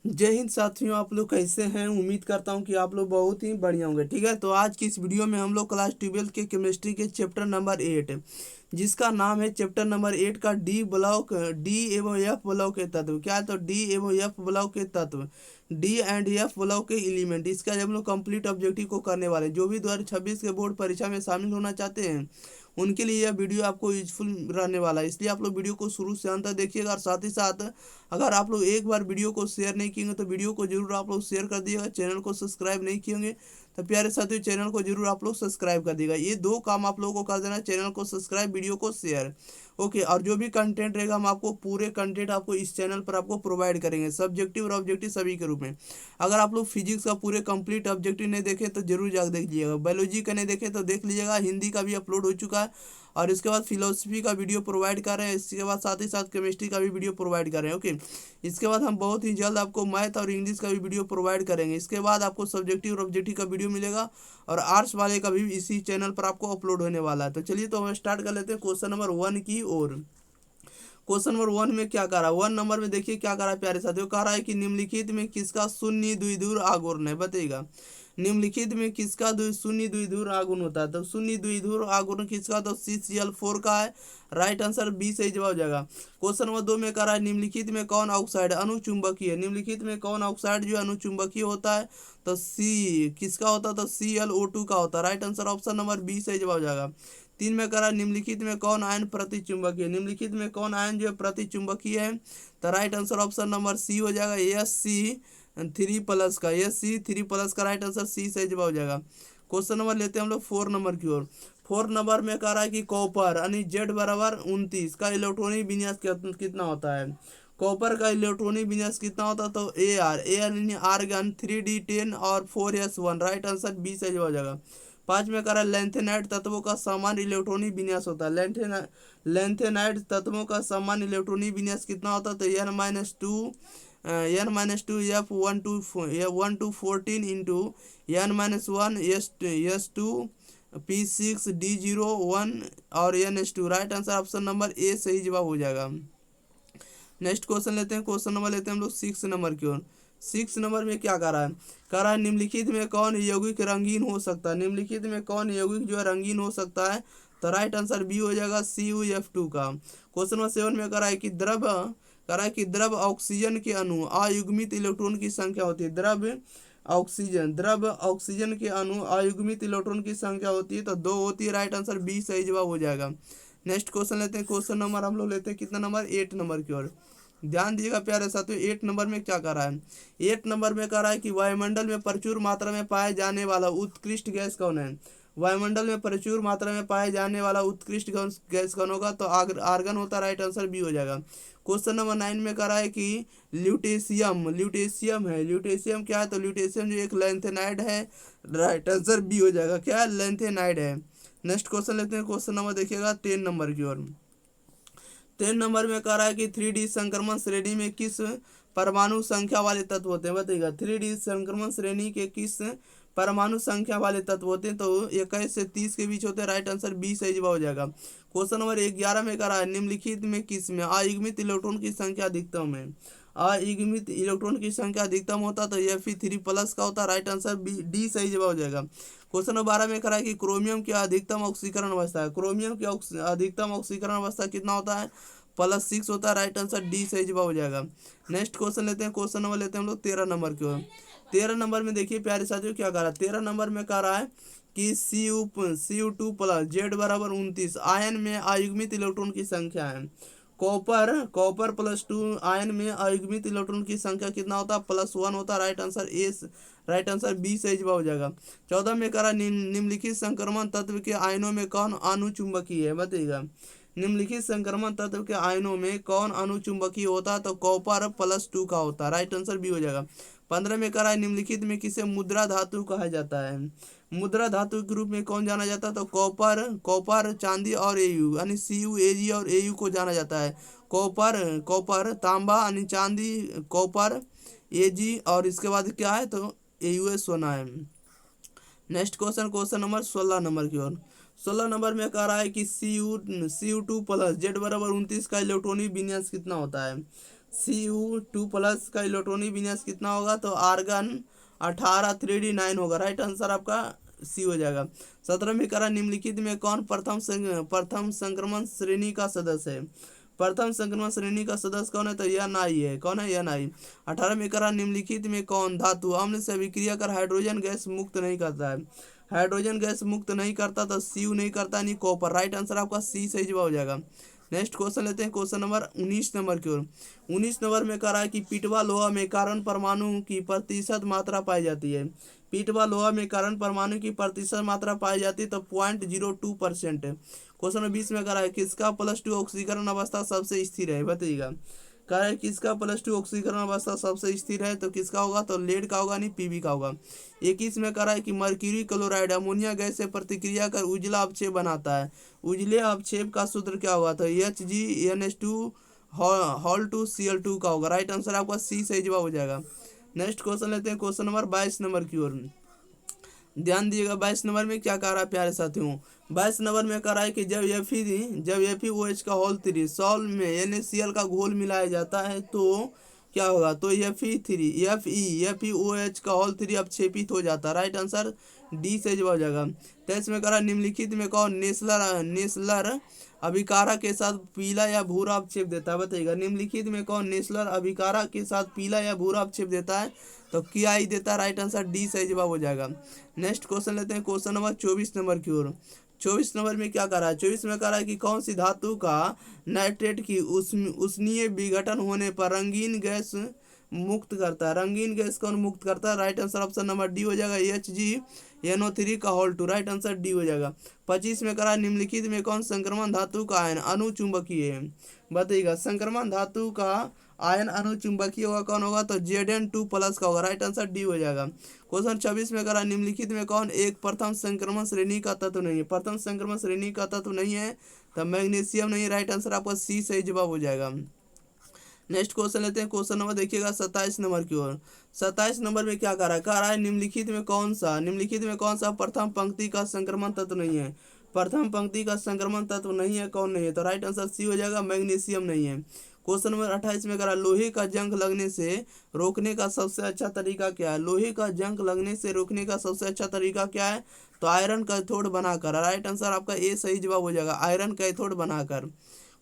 जय हिंद साथियों, आप लोग कैसे हैं। उम्मीद करता हूं कि आप लोग बहुत ही बढ़िया होंगे। ठीक है, तो आज की इस वीडियो में हम लोग क्लास 12 के केमिस्ट्री के चैप्टर नंबर 8 जिसका नाम है चैप्टर नंबर 8 का डी ब्लॉक, डी एवं एफ ब्लॉक के तत्व। क्या है? तो डी एवं एफ ब्लॉक के तत्व, डी एंड एफ ब्लॉक के एलिमेंट। इसका हम लोग कंप्लीट ऑब्जेक्टिव को करने वाले हैं। जो भी 2026 के बोर्ड परीक्षा में शामिल होना चाहते हैं उनके लिए यह वीडियो आपको यूजफुल रहने वाला है, इसलिए आप लोग वीडियो को शुरू से अंत तक देखिएगा। और साथ ही साथ अगर आप लोग एक बार वीडियो को शेयर नहीं किए तो वीडियो को जरूर आप लोग शेयर कर दिएगा। चैनल को सब्सक्राइब नहीं किए होंगे तो प्यारे साथियों चैनल को जरूर आप लोग सब्सक्राइब कर दिएगा। ये दो काम आप लोगों को कर देना, चैनल को सब्सक्राइब, वीडियो को शेयर। ओके, और जो भी कंटेंट रहेगा हम आपको पूरे कंटेंट आपको इस चैनल पर आपको प्रोवाइड करेंगे, सब्जेक्टिव और ऑब्जेक्टिव सभी के रूप में। अगर आप लोग फिजिक्स का पूरे कंप्लीट ऑब्जेक्टिव नहीं देखे तो जरूर जाकर देख लीजिएगा। बायोलॉजी का नहीं देखे तो देख लीजिएगा, हिंदी का भी अपलोड हो चुका है। और इसके बाद फिलोसफी का वीडियो प्रोवाइड कर रहे हैं। इसके बाद साथ ही साथ केमिस्ट्री का भी वीडियो प्रोवाइड कर रहे हैं। ओके, इसके बाद हम बहुत ही जल्द आपको मैथ और इंग्लिश का भी वीडियो प्रोवाइड करेंगे। इसके बाद आपको सब्जेक्टिव और ऑब्जेक्टिव का वीडियो मिलेगा और आर्ट्स वाले का भी इसी चैनल पर आपको अपलोड होने वाला है। तो चलिए तो हम स्टार्ट कर लेते हैं क्वेश्चन नंबर 1 की ओर। क्वेश्चन नंबर 1 में क्या कह रहा है? 1 नंबर में देखिए क्या कह रहा है प्यारे साथियों। कह रहा है कि निम्नलिखित में किसका शून्य द्विध्रुव आघूर्ण है, बताइएगा। निम्नलिखित में किसका शून्य द्विध्रुव आघूर्ण होता है? तो शून्य द्विध्रुव आघूर्ण किसका? तो CCl4 का है। राइट आंसर बी सही जवाब हो जाएगा। क्वेश्चन नंबर 2 में कह रहा है निम्नलिखित में कौन ऑक्साइड अनुचुंबकीय है? निम्नलिखित में कौन ऑक्साइड जो अनुचुंबकीय होता है? तो सी किसका होता है? तो ClO2 का होता है। Right answer option number B सही जवाब हो जाएगा। 3 में कह रहा है निम्नलिखित में कौन आयन प्रतिचुंबकीय है? निम्नलिखित में कौन आयन जो है प्रतिचुंबकीय है? तो right answer option number C हो जाएगा, Sc3+ का। Sc3+ का राइट आंसर सी सही जवाब हो जाएगा। क्वेश्चन नंबर लेते हैं हम लोग 4 नंबर की ओर। 4 नंबर में कह रहा है कि कॉपर यानी Z = 29 का इलेक्ट्रॉनिक विन्यास कितना होता है? कॉपर का इलेक्ट्रॉनिक विन्यास कितना होता है? तो AR यानी आर्गन 3D10 और 4s1। राइट आंसर बी सही जवाब हो जाएगा। 5 में कह रहा है लेंथेनाइड तत्वों का सामान्य इलेक्ट्रॉनिक विन्यास होता है। लेंथेनाइड तत्वों का सामान्य इलेक्ट्रॉनिक विन्यास कितना होता है? तो n-2 F1 to 14 into n-1 S2 P6D01 और NH2। Right answer option number ए सही जवाब हो जाएगा। नेक्स्ट क्वेश्चन लेते हैं। क्वेश्चन नंबर लेते हैं हम लोग 6 नंबर की ओर। 6 नंबर में क्या कह रहा है? कह रहा है निम्नलिखित में कौन यौगिक रंगीन हो सकता है? निम्नलिखित में कौन यौगिक जो है रंगीन हो सकता है? तो राइट आंसर बी हो जाएगा, CuF2 का। क्वेश्चन नंबर 7 में कह रहा है कि द्रव ऑक्सीजन के अणु अयुग्मित इलेक्ट्रॉन की संख्या होती है। द्रव ऑक्सीजन के अणु अयुग्मित इलेक्ट्रॉन की संख्या होती है तो 2 होती है। राइट आंसर बी सही जवाब हो जाएगा। नेक्स्ट क्वेश्चन लेते हैं। क्वेश्चन नंबर हम लोग लेते हैं कितना नंबर? 8 नंबर की ओर। ध्यान दीजिएगा प्यारे साथियों, 8 नंबर में क्या कर रहा है? 8 नंबर में कह रहा है कि वायुमंडल में प्रचुर मात्रा में पाए जाने वाला उत्कृष्ट गैस कौन है? वायुमंडल में प्रचुर मात्रा में पाए जाने वाला उत्कृष्ट गैस कौन होगा? तो आर्गन होता है। राइट आंसर बी हो जाएगा। क्वेश्चन नंबर 9 में कह रहा है कि ल्यूटेशियम क्या है? तो ल्यूटेशियम जो एक लेंथेनाइड है। राइट आंसर बी हो जाएगा। क्या है? लेंथेनाइड है। नेक्स्ट क्वेश्चन लेते हैं। क्वेश्चन नंबर देखिएगा 10 नंबर की ओर। 10 नंबर में कह रहा है कि 3D संक्रमण श्रेणी में किस परमाणु संख्या वाले तत्व होते हैं? बताइएगा। 3D संक्रमण श्रेणी के किस परमाणु संख्या वाले तत्व होते हैं? तो 21 से 30 के बीच होते हैं। राइट आंसर बी सही जवाब हो जाएगा। क्वेश्चन नंबर 11 में कह रहा है निम्नलिखित में किस में अयुग्मित इलेक्ट्रॉन की संख्या अधिकतम है? अयुग्मित इलेक्ट्रॉन की संख्या अधिकतम होता तो Fe3+ का होता। राइट आंसर बी डी सही जवाब हो जाएगा। क्वेश्चन नंबर 12 में कह रहा है कि क्रोमियम की अधिकतम ऑक्सीकरण अवस्था है। क्रोमियम की अधिकतम ऑक्सीकरण अवस्था कितना होता है? +6 होता है। राइट आंसर डी सही जवाब हो जाएगा। नेक्स्ट क्वेश्चन लेते हैं। क्वेश्चन नंबर लेते हैं हम लोग 13 नंबर की ओर। 13 नंबर में देखिए प्यारे साथियों क्या कह रहा है? 13 नंबर में कह रहा है कि Cu2+ Z = 29 आयन में अयुग्मित इलेक्ट्रॉन की संख्या है। कॉपर +2 आयन में अयुग्मित इलेक्ट्रॉन की संख्या कितना होता है? +1 होता है। राइट आंसर बी सही जवाब हो जाएगा। 14 में कह रहा है निम्नलिखित संक्रमण तत्व के आयनों में कौन अनुचुंबकीय है? बताइएगा। निम्नलिखित संक्रमण तत्व के आयनों में कौन अनुचुंबकीय होता है? तो कॉपर +2 का होता है। राइट आंसर बी हो जाएगा। 15 में कह रहा है निम्नलिखित में किसे मुद्रा धातु कहा जाता है? मुद्रा धातु के रूप में कौन जाना जाता है? तो कॉपर, चांदी और एयू यानी Cu, Ag और Au को जाना जाता है। कॉपर तांबा यानी चांदी, कॉपर, Ag और इसके बाद क्या है? तो AuS सोना है। नेक्स्ट क्वेश्चन नंबर 16 नंबर की ओर। 16 नंबर में कह रहा है कि Cu2+ Z = 29 का इलेक्ट्रॉनिक विन्यास कितना होता है? Cu2+ का इलेक्ट्रॉनिक विन्यास कितना होगा, तो आर्गन 18 3d9 होगा। राइट आंसर आपका सी हो जाएगा। 17वें करा, निम्नलिखित में कौन प्रथम संक्रमण श्रेणी का सदस्य है। प्रथम संक्रमण श्रेणी का सदस्य कौन है, तो यह नाई है। कौन है, यह नाई। 18वें करा, निम्नलिखित में कौन धातु अम्ल से अभिक्रिया कर हाइड्रोजन गैस मुक्त नहीं करता है। हाइड्रोजन गैस मुक्त नहीं करता, तो सी नहीं करता, नहीं कॉपर। राइट आंसर आपका सी सही जवाब हो जाएगा। नेक्स्ट क्वेश्चन लेते हैं, क्वेश्चन नंबर 19 नंबर की ओर। 19 नंबर में कह रहा है कि पिटवा लोहा में कारण परमाणु की प्रतिशत मात्रा पाई जाती है। पिटवा लोहा में कारण परमाणु की प्रतिशत मात्रा पाई जाती है, तो 0.02% है। क्वेश्चन नंबर 20 में कह रहा है किसका +2 ऑक्सीकरण अवस्था सबसे स्थिर है, बताइएगा। कह रहा है किसका +2 ऑक्सीकरण अवस्था सबसे स्थिर है, तो किसका होगा, तो लेड का होगा, नहीं पीबी का होगा। 21 में कह रहा है कि मर्क्यूरी क्लोराइड अमोनिया गैस से प्रतिक्रिया कर उजला अवक्षेप बनाता है। उजले अवक्षेप का सूत्र क्या होगा, तो HgNH2 Hol2Cl2 का होगा। राइट आंसर आपका सी सही जवाब हो जाएगा। नेक्स्ट क्वेश्चन लेते हैं, क्वेश्चन नंबर 22 नंबर की ओर। ध्यान दिएगा 22 नंबर में क्या कह रहा है प्यारे साथियों। 22 नंबर में कह रहा है कि जब FeOH का होल 3 सॉल्व में NaCl का घोल मिलाया जाता है तो क्या होगा, तो FeOH का होल 3 अपक्षेपित हो जाता है। राइट आंसर डी से जवाब हो जाएगा। 23 में कह रहा है निम्नलिखित में कौन नेस्लर अभिकारा के साथ पीला या भूरा अपक्षेप देता है, बताइएगा। निम्नलिखित में कौन नेस्लर अभिकारा के साथ पीला या भूरा अपक्षेप देता है, तो क्या ही देता है। राइट आंसर डी सही जवाब हो जाएगा। नेक्स्ट क्वेश्चन लेते हैं, क्वेश्चन नंबर 24 नंबर की ओर। 24 नंबर में क्या कर रहा है, 24 में कह रहा है कि कौन सी धातु का नाइट्रेट की उष्णीय विघटन होने पर रंगीन गैस मुक्त करता है। रंगीन गैस कौन मुक्त करता है, right answer option number D हो जाएगा, HgNO3 का होल 2। राइट आंसर डी हो जाएगा। 25 में करा निम्नलिखित में कौन संक्रमण धातु का आयन अनुचुंबकीय है, बताइएगा। संक्रमण धातु का आयन अनुचुंबकीय होगा, कौन होगा, तो Zn2+ का होगा। राइट आंसर डी हो जाएगा। क्वेश्चन 26 में करा निम्नलिखित में कौन एक प्रथम संक्रमण श्रेणी का तत्व नहीं है। प्रथम संक्रमण श्रेणी का तत्व नहीं है, तो मैग्नीशियम नहीं। राइट आंसर आपका सी सही जवाब हो जाएगा। नेक्स्ट क्वेश्चन लेते हैं, क्वेश्चन नंबर देखिएगा 27 नंबर की ओर। 27 नंबर में क्या कह रहा है निम्नलिखित में कौन सा प्रथम पंक्ति का संक्रमण तत्व नहीं है। प्रथम पंक्ति का संक्रमण तत्व नहीं है, कौन नहीं है, तो राइट आंसर सी हो जाएगा, मैग्नीशियम नहीं है। क्वेश्चन नंबर 28 में कह रहा है लोहे का जंग लगने से रोकने का सबसे अच्छा तरीका क्या है। लोहे का जंग लगने से रोकने का सबसे अच्छा तरीका क्या है, तो आयरन कैथोड बनाकर। राइट आंसर आपका ए सही जवाब हो जाएगा, आयरन कैथोड बनाकर।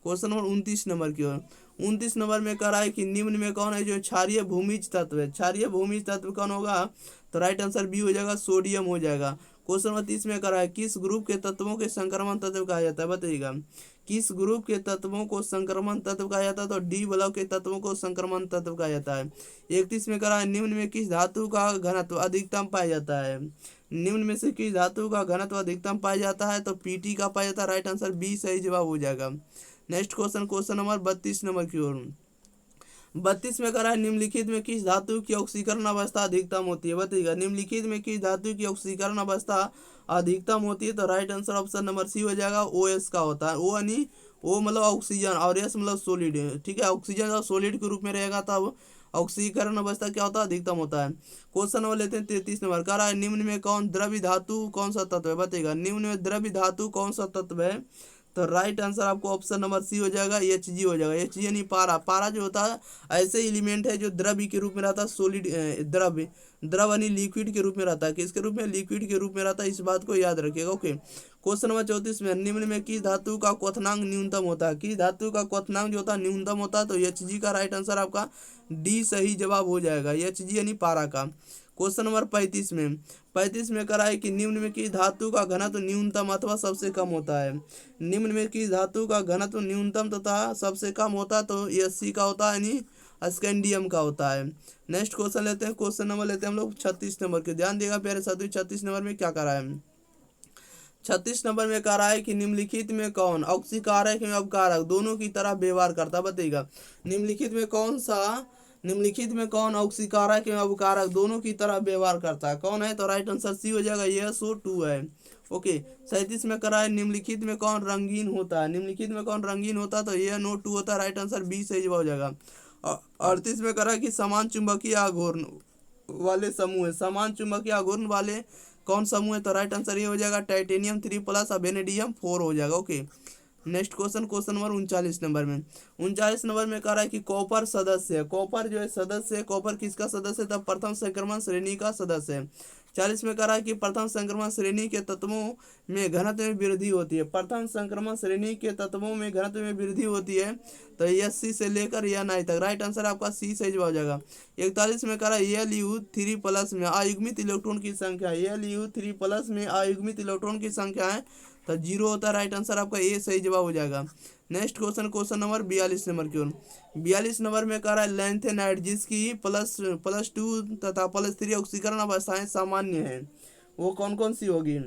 क्वेश्चन नंबर 29 नंबर की ओर। 29 नंबर में कह रहा है कि निम्न में कौन है जो क्षारीय भूमिज तत्व है। क्षारीय भूमिज तत्व कौन होगा, तो राइट आंसर बी हो जाएगा, सोडियम हो जाएगा। क्वेश्चन नंबर 30 में कह रहा है किस ग्रुप के तत्वों के संक्रमण तत्व कहा जाता है, बताइएगा। किस ग्रुप के तत्वों को संक्रमण तत्व कहा जाता है, तो डी ब्लॉक के तत्वों को संक्रमण तत्व कहा जाता है। 31 में कह रहा है निम्न में किस धातु का घनत्व अधिकतम पाया जाता है। निम्न में से किस धातु का घनत्व अधिकतम पाया जाता है, तो पीटी का पाया जाता है। राइट आंसर बी सही जवाब हो जाएगा। नेक्स्ट क्वेश्चन नंबर 32 नंबर की ओर। 32 में कह रहा है निम्नलिखित में किस धातु की ऑक्सीकरण अवस्था अधिकतम होती है, बताइएगा। निम्नलिखित में किस धातु की ऑक्सीकरण अवस्था अधिकतम होती है, तो right answer option number C हो जाएगा, OS का होता है। ओ यानी ओ मतलब ऑक्सीजन और एस मतलब सोलिड, ठीक है। ऑक्सीजन जब सोलिड के रूप में रहेगा तब ऑक्सीकरण अवस्था क्या होता है, अधिकतम होता है। क्वेश्चन नंबर लेते हैं 33 नंबर। कह रहा है निम्न में कौन द्रव्य धातु कौन सा तत्व है, बताइएगा। निम्न में द्रव्य धातु कौन सा तत्व है, तो राइट आंसर आपको ऑप्शन नंबर सी हो जाएगा, Hg हो जाएगा। Hg यानी पारा। पारा जो होता है ऐसे एलिमेंट है जो द्रव्य के रूप में रहता है, सोलिड द्रव यानी लिक्विड के रूप में रहता है। किसके रूप में, लिक्विड के रूप में रहता है, इस बात को याद रखिएगा। ओके। क्वेश्चन नंबर 34 में निम्न में किस धातु का क्वथनांक न्यूनतम होता है। किस धातु का क्वथनांक जो होता है न्यूनतम होता है, तो Hg का राइट आंसर आपका डी सही जवाब हो जाएगा, Hg यानी पारा का। क्वेश्चन नंबर 35 में करा है कि निम्न में किस धातु का घनत्व न्यूनतम अथवा सबसे कम होता है। निम्न में किस धातु का घनत्व न्यूनतम तथा सबसे कम होता है, तो Sc का होता है, यानी स्कैंडियम का होता है। नेक्स्ट क्वेश्चन लेते हैं, क्वेश्चन नंबर लेते हैं हम लोग 36 नंबर के। ध्यान देगा प्यारे साथियों, 36 नंबर में क्या करा है। 36 नंबर में कह रहा है कि निम्नलिखित में कौन ऑक्सीकारक एवं अपकारक दोनों की तरह व्यवहार करता है, बताइएगा। निम्नलिखित में कौन ऑक्सीकारक एवं अपकारक दोनों की तरह व्यवहार करता है, कौन है, तो राइट आंसर सी हो जाएगा, SO2 है। ओके। 37 में करा है निम्नलिखित में कौन रंगीन होता है। निम्नलिखित में कौन रंगीन होता है, तो NO2 होता है। राइट आंसर बी सही जवाब हो जाएगा। 38 में करा है कि समान चुंबकीय आघूर्ण वाले समूह है। समान चुंबकीय आघूर्ण वाले कौन समूह है, तो राइट आंसर ये हो जाएगा, टाइटेनियम 3+ और वेनेडियम 4 हो जाएगा। Okay. Next question, question number 39 number में, 39 नंबर में कह रहा है कि कॉपर सदस्य है, कॉपर जो है सदस्य है, कॉपर किसका सदस्य है, तब प्रथम संक्रमण श्रेणी का सदस्य है। 40 में कह रहा है कि प्रथम संक्रमण श्रेणी के तत्वों में घनत्व में वृद्धि होती है, प्रथम संक्रमण श्रेणी के तत्वों में घनत्व में वृद्धि होती है, तो Sc से लेकर Ni तक। राइट आंसर आपका सी सही जवाब हो जाएगा। 41 में कह रहा है Lu3+ में अयुग्मित इलेक्ट्रॉन की संख्या, Lu3+ में अयुग्मित इलेक्ट्रॉन की संख्या है, तो 0 होता है। राइट आंसर आपका ए सही जवाब हो जाएगा। Next question, question number 42 number की ओर, 42 नंबर में कह रहा है लैंथेनाइड जिसकी +2 तथा +3 ऑक्सीकरण अवस्थाएं सामान्य हैं, वो कौन कौन सी होगी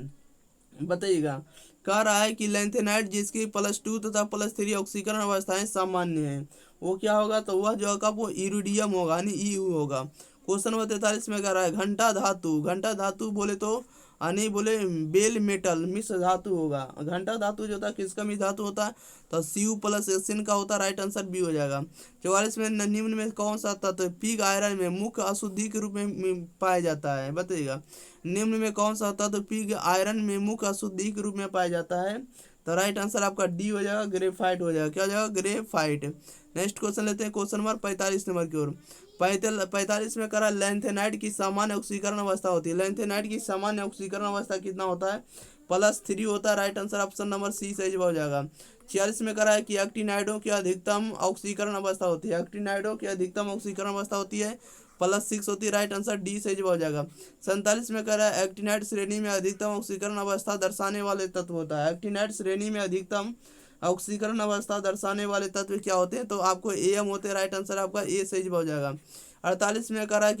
बताइएगा। कह रहा है कि लैंथेनाइड जिसकी +2 तथा +3 ऑक्सीकरण अवस्थाएं सामान्य हैं, वो क्या होगा, तो वह जो होगा वो इरिडियम होगा, यानी EU होगा। क्वेश्चन नंबर 43 में कह रहा है घंटा धातु, घंटा धातु बोले तो नहीं बोले बेल मेटल मिश्र धातु होगा। घंटा धातु जो होता है किसका मिश्र धातु होता है, तो Cu+Sn का होता है। राइट आंसर बी हो जाएगा। 44 में निम्न में कौन सा तत्व पिग आयरन में मुख्य अशुद्धि के रूप में पाया जाता है बताइएगा। निम्न में कौन सा तत्व पिग आयरन में मुख्य अशुद्धि के रूप में पाया जाता है, तो राइट आंसर आपका डी हो जाएगा, ग्रेफाइट हो जाएगा। क्या हो जाएगा, ग्रेफाइट। नेक्स्ट क्वेश्चन लेते हैं, क्वेश्चन नंबर 45 नंबर की ओर। 45 में करा लैंथेनाइड की सामान्य ऑक्सीकरण अवस्था होती है, लैंथेनाइड की सामान्य ऑक्सीकरण अवस्था कितना होता है, +3 होता है। Right answer option number C सही जवाब हो जाएगा। 46 में करा है कि एक्टिनाइडों की अधिकतम ऑक्सीकरण अवस्था होती है, एक्टिनाइडों की अधिकतम ऑक्सीकरण अवस्था होती है +6 होती है। राइट आंसर डी सही जवाब हो जाएगा। 47 में कह रहा है एक्टिनाइड श्रेणी में अधिकतम ऑक्सीकरण अवस्था दर्शाने वाले तत्व होता है, एक्टिनाइड श्रेणी में अधिकतम ऑक्सीकरण अवस्था दर्शाने वाले तत्व क्या होते हैं, तो आपको AM होते हैं। राइट आंसर आपका ए सही जवाब हो जाएगा। 48 में कह रहा है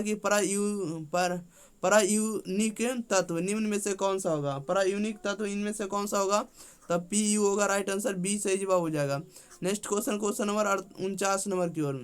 कि परायूनिक तत्व निम्न में से कौन सा होगा, परायूनिक तत्व इनमें से कौन सा होगा, तब Pu होगा। राइट आंसर बी सही जवाब हो जाएगा। Next question, question number 49 number की ओर।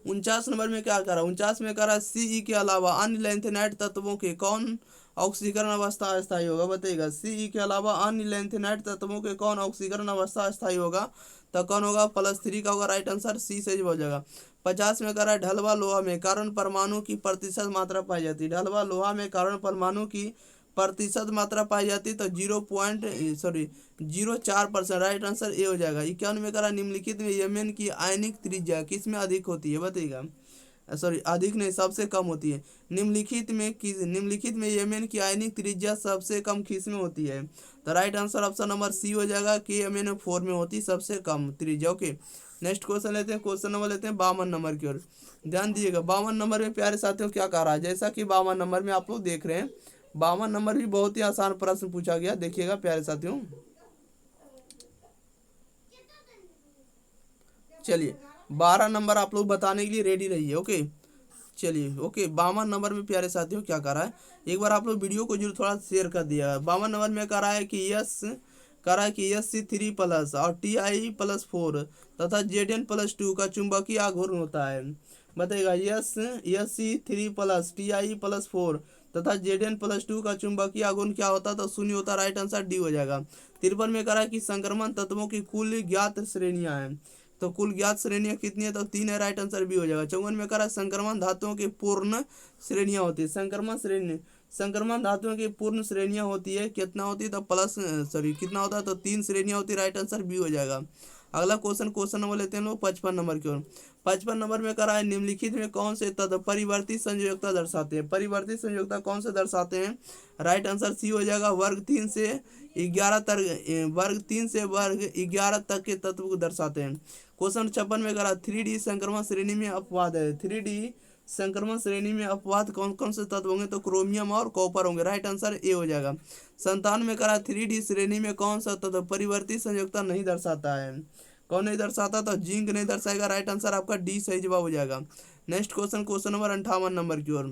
49 नंबर में क्या करा, 49 में करा Ce के अलावा अन्य लैंथेनाइड तत्वों के कौन ऑक्सीकरण अवस्था अस्थायी होगा बताइएगा। Ce के अलावा अन्य लैंथेनाइड तत्वों के कौन ऑक्सीकरण अवस्था अस्थायी होगा, तो कौन होगा, +3 का होगा। राइट आंसर सी से हो जाएगा। 50 में करा ढलवा लोहा में कार्बन परमाणु की प्रतिशत मात्रा पाई जाती है, ढलवा लोहा में कार्बन परमाणु की प्रतिशत मात्रा पाई जाती है, तो 0.04%। राइट आंसर ए हो जाएगा। 51 में करा निम्नलिखित में यमन की आयनिक त्रिज्या किस में अधिक होती है बताइएगा, अधिक नहीं सबसे कम होती है। निम्नलिखित में यमन की आयनिक त्रिज्या सबसे कम किस में होती है, तो right answer option number C हो जाएगा, KMnO4 में होती सबसे कम त्रिज्या। ओके, नेक्स्ट क्वेश्चन लेते हैं, क्वेश्चन नंबर लेते हैं 52 नंबर की ओर। ध्यान दीजिएगा 52 नंबर में प्यारे साथियों क्या कह रहा है, जैसा कि 52 नंबर में आप लोग देख रहे हैं, 52 नंबर भी बहुत ही आसान प्रश्न पूछा गया। देखिएगा प्यारे साथियों, चलिए 12 नंबर आप लोग बताने के लिए रेडी रहिए। ओके चलिए, ओके 52 नंबर में प्यारे साथियों क्या कर रहा है, एक बार आप लोग वीडियो को जरूर थोड़ा शेयर कर दिया। 52 नंबर में कह रहा है कि Sc3+ और Ti+4 तथा Zn+2 का चुंबकीय आघूर्ण होता है बताइएगा। Sc3+ Ti+4 तथा Zn+2 का चुंबकीय आघूर्ण क्या होता है, तो 0 होता है। राइट आंसर डी हो जाएगा। 53 में कह रहा है कि संक्रमण तत्वों की कुल ज्ञात श्रेणियां हैं, तो कुल ज्ञात श्रेणियां कितनी है, तो 3 है। राइट आंसर बी हो जाएगा। 54 में कह रहा है संक्रमण धातुओं की पूर्ण श्रेणियां होती है, संक्रमण धातुओं की पूर्ण श्रेणियां होती है, कितना होती है, तो कितना होता है, तो 3 श्रेणियां होती है। राइट आंसर बी हो जाएगा। अगला क्वेश्चन, क्वेश्चन नंबर लेते हैं लोग 55 नंबर की ओर। 55 नंबर में कह रहा है निम्नलिखित में कौन से तत्व परिवर्तित संयोजकता दर्शाते हैं, परिवर्तित संयोजकता कौन से दर्शाते हैं। राइट आंसर सी हो जाएगा, वर्ग 3 से वर्ग 11 तक के तत्व को दर्शाते हैं। क्वेश्चन 56 में करा 3D संक्रमण श्रेणी में अपवाद है, 3D संक्रमण श्रेणी में अपवाद कौन कौन से तत्व होंगे, तो क्रोमियम और कॉपर होंगे। राइट आंसर ए हो जाएगा। 57 में करा 3D श्रेणी में कौन सा तत्व परिवर्तित संयोजकता नहीं दर्शाता है, कौन नहीं दर्शाता, तो जिंक नहीं दर्शाएगा। राइट आंसर आपका डी सही जवाब हो जाएगा। Next question, question number 58 number की ओर।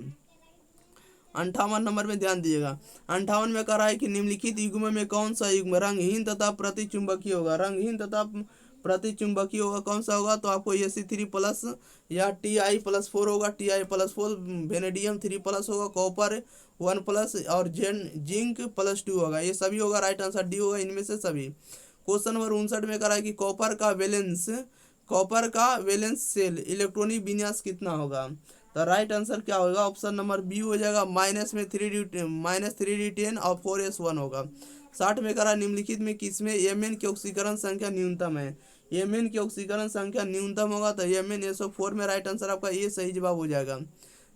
58 नंबर में ध्यान दीजिएगा। 58 में कह रहा है कि निम्नलिखित युग्म में कौन सा युग्म रंगहीन तथा प्रतिचुंबकीय होगा, रंगहीन तथा प्रतिचुंबकीय होगा, कौन सा होगा, तो आपको Sc3+ या Ti+4 होगा, Ti+4 वेनेडियम 3+ होगा, कॉपर 1+ और जिंक +2 होगा, ये सभी होगा। राइट आंसर डी होगा इनमें से सभी। क्वेश्चन नंबर 59 में कह रहा है कि कॉपर का वैलेंस सेल इलेक्ट्रॉनिक विन्यास कितना होगा, तो राइट आंसर क्या होगा, ऑप्शन नंबर बी हो जाएगा, -3d10 और 4s1 होगा। 60 में करा निम्नलिखित में किसमें Mn की ऑक्सीकरण संख्या न्यूनतम है। Mn की ऑक्सीकरण संख्या न्यूनतम होगा तो MnSO4 में राइट आंसर आपका ए सही जवाब हो जाएगा।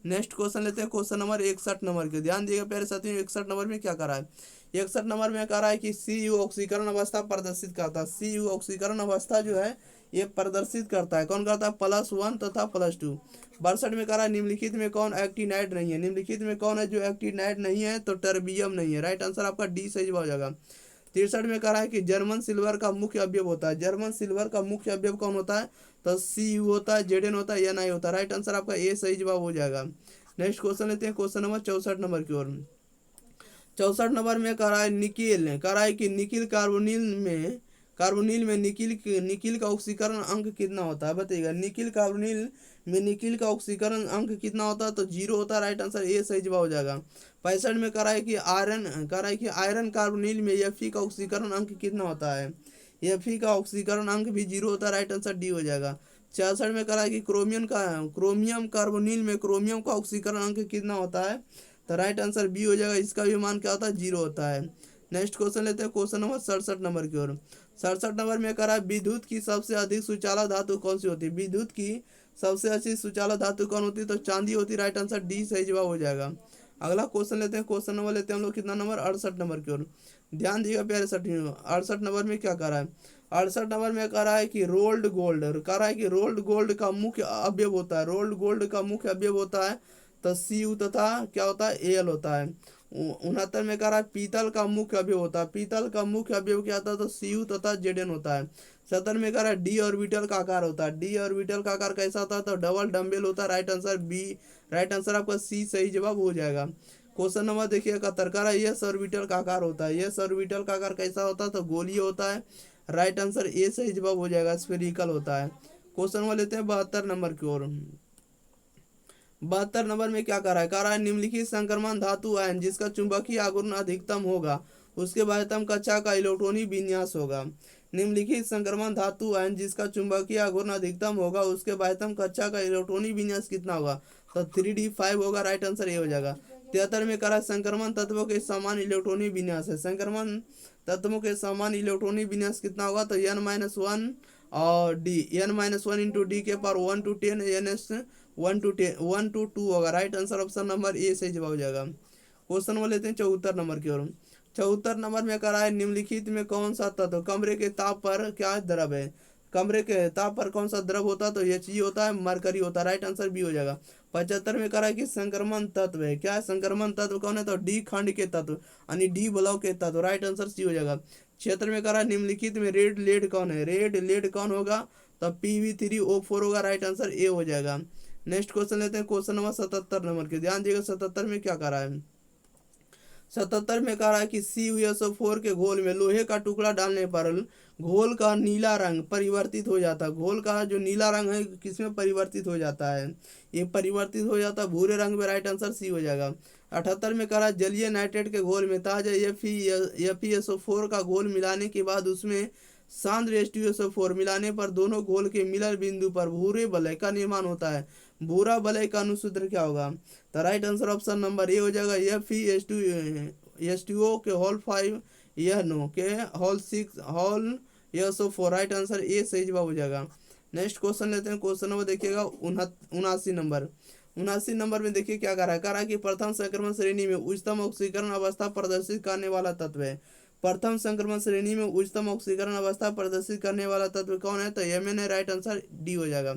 नेक्स्ट क्वेश्चन लेते हैं, क्वेश्चन नंबर 61 नंबर के। ध्यान दिएगा प्यारे साथियों, 61 नंबर में क्या करा है। 61 नंबर में कह रहा है कि Cu ऑक्सीकरण अवस्था प्रदर्शित करता है। Cu ऑक्सीकरण अवस्था जो है ये प्रदर्शित करता है, कौन करता है, +1 तथा +2। 62 में कह रहा है निम्नलिखित में कौन एक्टिनाइड नहीं है। निम्नलिखित में कौन है जो एक्टिनाइड नहीं है, तो टर्बियम नहीं है। राइट आंसर आपका डी सही जवाब हो जाएगा। 63 में कह रहा है कि जर्मन सिल्वर का मुख्य अवयव होता है। जर्मन सिल्वर का मुख्य अवयव कौन होता है, तो Cu होता है, Zn होता है, Ni होता है। राइट आंसर आपका ए सही जवाब हो जाएगा। नेक्स्ट क्वेश्चन लेते हैं, क्वेश्चन नंबर 64 नंबर की ओर। 64 नंबर में कह रहा है निकिल, कह रहा है कि निकिल कार्बोनिल में निकिल का ऑक्सीकरण अंक कितना होता है, बताइएगा। निकिल कार्बोनिल में निकिल का ऑक्सीकरण अंक कितना होता है, तो 0 होता है। राइट आंसर ए सही जवाब हो जाएगा। 65 में कह रहा है कि आयरन कार्बोनिल में Fe का ऑक्सीकरण अंक कितना होता है। Fe का ऑक्सीकरण अंक भी 0 होता है। राइट आंसर डी हो जाएगा। 66 में कह रहा है कि क्रोमियम कार्बोनिल में क्रोमियम का ऑक्सीकरण अंक कितना होता है, तो राइट आंसर बी हो जाएगा। इसका भी मान क्या होता है, 0 होता है। नेक्स्ट क्वेश्चन लेते हैं, क्वेश्चन नंबर 67 नंबर की ओर। 67 नंबर में कह रहा है विद्युत की सबसे अधिक सुचालक धातु कौन सी होती है। विद्युत की सबसे अच्छी सुचालक धातु कौन होती है, तो चांदी होती है। राइट आंसर डी सही जवाब हो जाएगा। अगला क्वेश्चन लेते हैं, क्वेश्चन नंबर लेते हैं हम लोग कितना नंबर, 68 नंबर की ओर। ध्यान दिएगा प्यारे साथियों, 68 नंबर में क्या कह रहा है। 68 नंबर में कह रहा है कि रोल्ड गोल्ड का मुख्य अवयव होता है। रोल्ड गोल्ड का मुख्य अवयव होता है, तो Cu तथा क्या होता है, Al होता है। 69 में कह रहा है पीतल का मुख्य अवयव होता है। पीतल का मुख्य अवयव क्या होता है, तो Cu तथा Zn होता है। 70 में कह रहा है डी ऑर्बिटल का आकार होता है। डी ऑर्बिटल का आकार कैसा होता है, तो डबल डम्बेल होता है। Right answer B, right answer आपका सी सही जवाब हो जाएगा। क्वेश्चन नंबर देखिए 71 कह रहा है यस ऑर्बिटल का आकार होता है। यस ऑर्बिटल का आकार कैसा होता है, तो गोलीय होता है। राइट आंसर ए सही जवाब हो जाएगा, स्फेरिकल होता है। क्वेश्चन नंबर लेते हैं 72 नंबर की ओर। 72 नंबर में क्या कह रहा है निम्नलिखित संक्रमण धातु आयन जिसका चुंबकीय आघूर्ण अधिकतम होगा उसके बाह्यतम कक्षा का इलेक्ट्रॉनिक विन्यास होगा। निम्नलिखित संक्रमण धातु आयन जिसका चुंबकीय आघूर्ण अधिकतम होगा उसके बाह्यतम कक्षा का इलेक्ट्रॉनिक विन्यास कितना होगा, तो 3d5 होगा। राइट आंसर ए हो जाएगा। 73 में कह रहा है संक्रमण तत्वों के समान इलेक्ट्रॉनिक विन्यास है। संक्रमण तत्वों के समान इलेक्ट्रॉनिक विन्यास कितना होगा, तो n-1 और डी, n-1 इंटू डी के पावर 1 to 10 ns 1 to 2 होगा। राइट आंसर ऑप्शन नंबर ए सही जवाब हो जाएगा। क्वेश्चन नंबर लेते हैं 74 नंबर की ओर। 74 नंबर में कह रहा है निम्नलिखित में कौन सा तत्व कमरे के ताप पर क्या द्रव है। कमरे के ताप पर कौन सा द्रव होता है, तो He होता है, मरकरी होता है। राइट आंसर बी हो जाएगा। 75 में कह रहा है कि संक्रमण तत्व है, क्या है संक्रमण तत्व कौन है, तो डी खंड के तत्व यानी डी ब्लॉक के तत्व। राइट आंसर सी हो जाएगा। क्षेत्र में कह रहा है निम्नलिखित में रेड लेड कौन है। रेड लेड कौन होगा, तो Pb3O4 होगा। राइट आंसर ए हो जाएगा। नेक्स्ट क्वेश्चन लेते हैं, क्वेश्चन नंबर 77 नंबर के। ध्यान दिएगा 77 में क्या कह रहा है। 77 में कह रहा है कि CuSO4 के घोल में लोहे का टुकड़ा डालने पर घोल का नीला रंग परिवर्तित हो जाता है। घोल का जो नीला रंग है किसमें परिवर्तित हो जाता है, ये परिवर्तित हो जाता है भूरे रंग में। राइट आंसर सी हो जाएगा। 78 में कह रहा है जलीय नाइट्रेट के घोल में ताजा FeSO4 का घोल मिलाने के बाद उसमें सांद्र H2SO4 मिलाने पर दोनों घोल के मिलन बिंदु पर भूरे वलय का निर्माण होता है। भूरा वलय का अनुसूत्र क्या होगा, तो right answer option number A हो जाएगा। FeH2O के होल 5 यह नो के whole 6 whole SO4। Right answer A सही जवाब हो जाएगा। नेक्स्ट क्वेश्चन लेते हैं, क्वेश्चन नंबर देखिएगा 79 नंबर। 79 नंबर में देखिए क्या कह रहा है कि प्रथम संक्रमण श्रेणी में उच्चतम ऑक्सीकरण अवस्था प्रदर्शित करने वाला तत्व है। प्रथम संक्रमण श्रेणी में उच्चतम ऑक्सीकरण अवस्था प्रदर्शित करने वाला तत्व कौन है, तो Mn है। राइट आंसर डी हो जाएगा।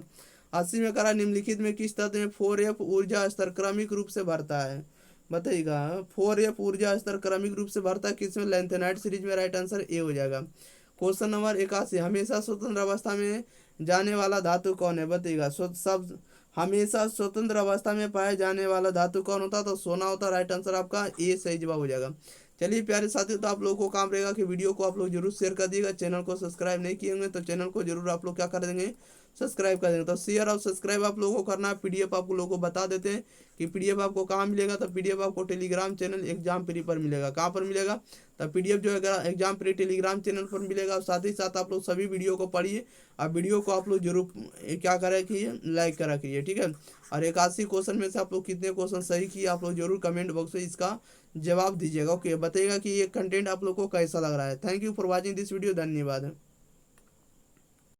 80 में करा निम्नलिखित में किस तत्व में 4f ऊर्जा स्तर क्रमिक रूप से बढ़ता है, बताइएगा। 4f ऊर्जा स्तर क्रमिक रूप से बढ़ता है किसमें, लैंथेनाइट सीरीज में। राइट आंसर ए हो जाएगा। क्वेश्चन नंबर 81 हमेशा स्वतंत्र अवस्था में जाने वाला धातु कौन है, बताइएगा। सब हमेशा स्वतंत्र अवस्था में पाए जाने वाला धातु कौन होता है, तो सोना होता है। राइट आंसर आपका ए सही जवाब हो जाएगा। चलिए प्यारे साथियों, तो आप लोगों को काम रहेगा कि वीडियो को आप लोग जरूर शेयर कर दिएगा। चैनल को सब्सक्राइब नहीं किए होंगे तो चैनल को जरूर आप लोग क्या कर देंगे, सब्सक्राइब कर देना। तो शेयर और सब्सक्राइब आप लोगों को करना है। पीडीएफ आप लोगों को बता देते हैं कि पीडीएफ आपको कहाँ मिलेगा। तो पीडीएफ आपको टेलीग्राम चैनल एग्जाम प्री पर मिलेगा। कहाँ पर मिलेगा? तो पीडीएफ जो है एग्जाम प्री टेलीग्राम चैनल पर मिलेगा। और साथ ही साथ आप लोग सभी वीडियो को पढ़िए और वीडियो को आप लोग जरूर क्या करा कीजिए, लाइक करा कीजिए, ठीक है। और 81 क्वेश्चन में से आप लोग कितने क्वेश्चन सही किए आप लोग जरूर कमेंट बॉक्स में इसका जवाब दीजिएगा। ओके, बताइएगा कि ये कंटेंट आप लोग को कैसा लग रहा है। Thank you for watching this video. धन्यवाद।